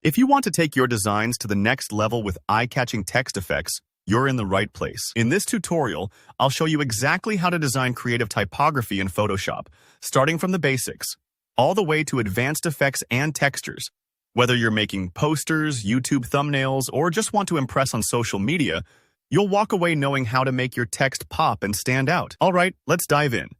If you want to take your designs to the next level with eye-catching text effects, you're in the right place. In this tutorial, I'll show you exactly how to design creative typography in Photoshop, starting from the basics, all the way to advanced effects and textures. Whether you're making posters, YouTube thumbnails, or just want to impress on social media, you'll walk away knowing how to make your text pop and stand out. All right, let's dive in.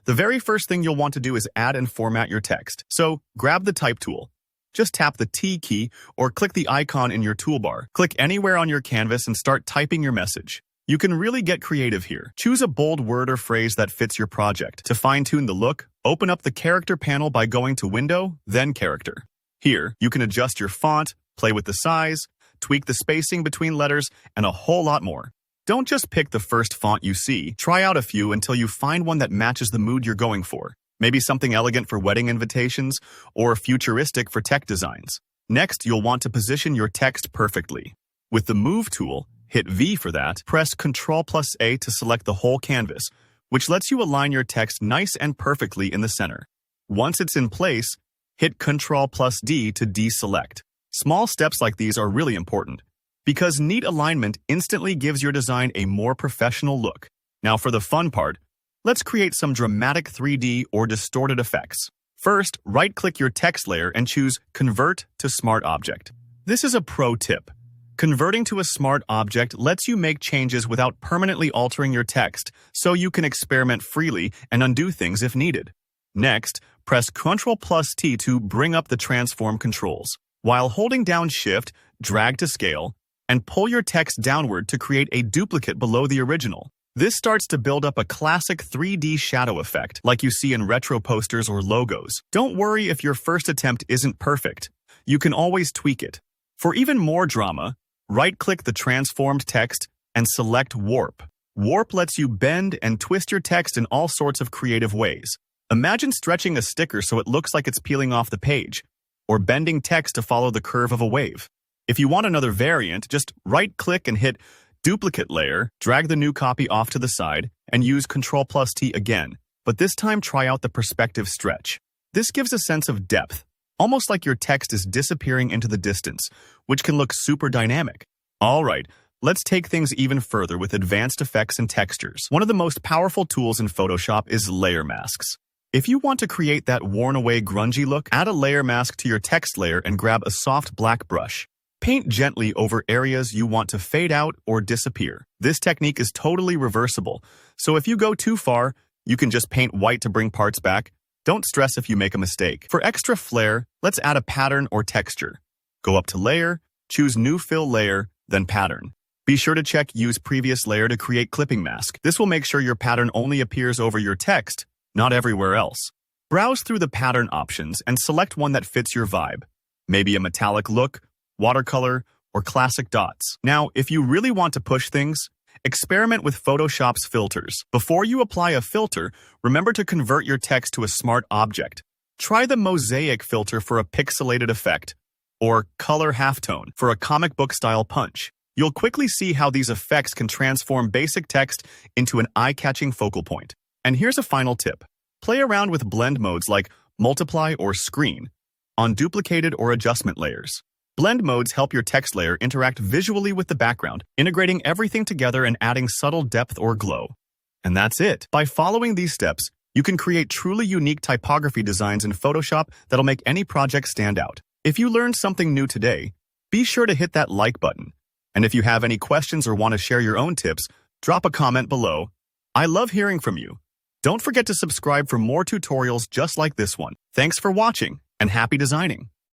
The very first thing you'll want to do is add and format your text. So grab the Type tool. Just tap the T key or click the icon in your toolbar. Click anywhere on your canvas and start typing your message. You can really get creative here. Choose a bold word or phrase that fits your project. To fine-tune the look, open up the Character panel by going to Window, then Character. Here, you can adjust your font, play with the size, tweak the spacing between letters, and a whole lot more. Don't just pick the first font you see. Try out a few until you find one that matches the mood you're going for. Maybe something elegant for wedding invitations or futuristic for tech designs. Next, you'll want to position your text perfectly. With the Move tool, hit V for that, press Ctrl+A to select the whole canvas, which lets you align your text nice and perfectly in the center. Once it's in place, hit Ctrl+D to deselect. Small steps like these are really important, because neat alignment instantly gives your design a more professional look. Now for the fun part, let's create some dramatic 3D or distorted effects. First, right-click your text layer and choose Convert to Smart Object. This is a pro tip. Converting to a smart object lets you make changes without permanently altering your text, so you can experiment freely and undo things if needed. Next, press Ctrl+T to bring up the transform controls. While holding down Shift, drag to scale, and pull your text downward to create a duplicate below the original. This starts to build up a classic 3D shadow effect, like you see in retro posters or logos. Don't worry if your first attempt isn't perfect. You can always tweak it. For even more drama, right-click the transformed text and select Warp. Warp lets you bend and twist your text in all sorts of creative ways. Imagine stretching a sticker so it looks like it's peeling off the page, or bending text to follow the curve of a wave. If you want another variant, just right-click and hit Duplicate Layer, drag the new copy off to the side, and use Ctrl+T again, but this time try out the perspective stretch. This gives a sense of depth, almost like your text is disappearing into the distance, which can look super dynamic. Alright, let's take things even further with advanced effects and textures. One of the most powerful tools in Photoshop is layer masks. If you want to create that worn-away grungy look, add a layer mask to your text layer and grab a soft black brush. Paint gently over areas you want to fade out or disappear. This technique is totally reversible, so if you go too far, you can just paint white to bring parts back. Don't stress if you make a mistake. For extra flair, let's add a pattern or texture. Go up to Layer, choose New Fill Layer, then Pattern. Be sure to check Use Previous Layer to create clipping mask. This will make sure your pattern only appears over your text, not everywhere else. Browse through the pattern options and select one that fits your vibe. Maybe a metallic look, watercolor, or classic dots. Now, if you really want to push things, experiment with Photoshop's filters. Before you apply a filter, remember to convert your text to a smart object. Try the mosaic filter for a pixelated effect, or color halftone for a comic book style punch. You'll quickly see how these effects can transform basic text into an eye-catching focal point. And here's a final tip. Play around with blend modes like multiply or screen on duplicated or adjustment layers. Blend modes help your text layer interact visually with the background, integrating everything together and adding subtle depth or glow. And that's it. By following these steps, you can create truly unique typography designs in Photoshop that'll make any project stand out. If you learned something new today, be sure to hit that like button. And if you have any questions or want to share your own tips, drop a comment below. I love hearing from you. Don't forget to subscribe for more tutorials just like this one. Thanks for watching, and happy designing!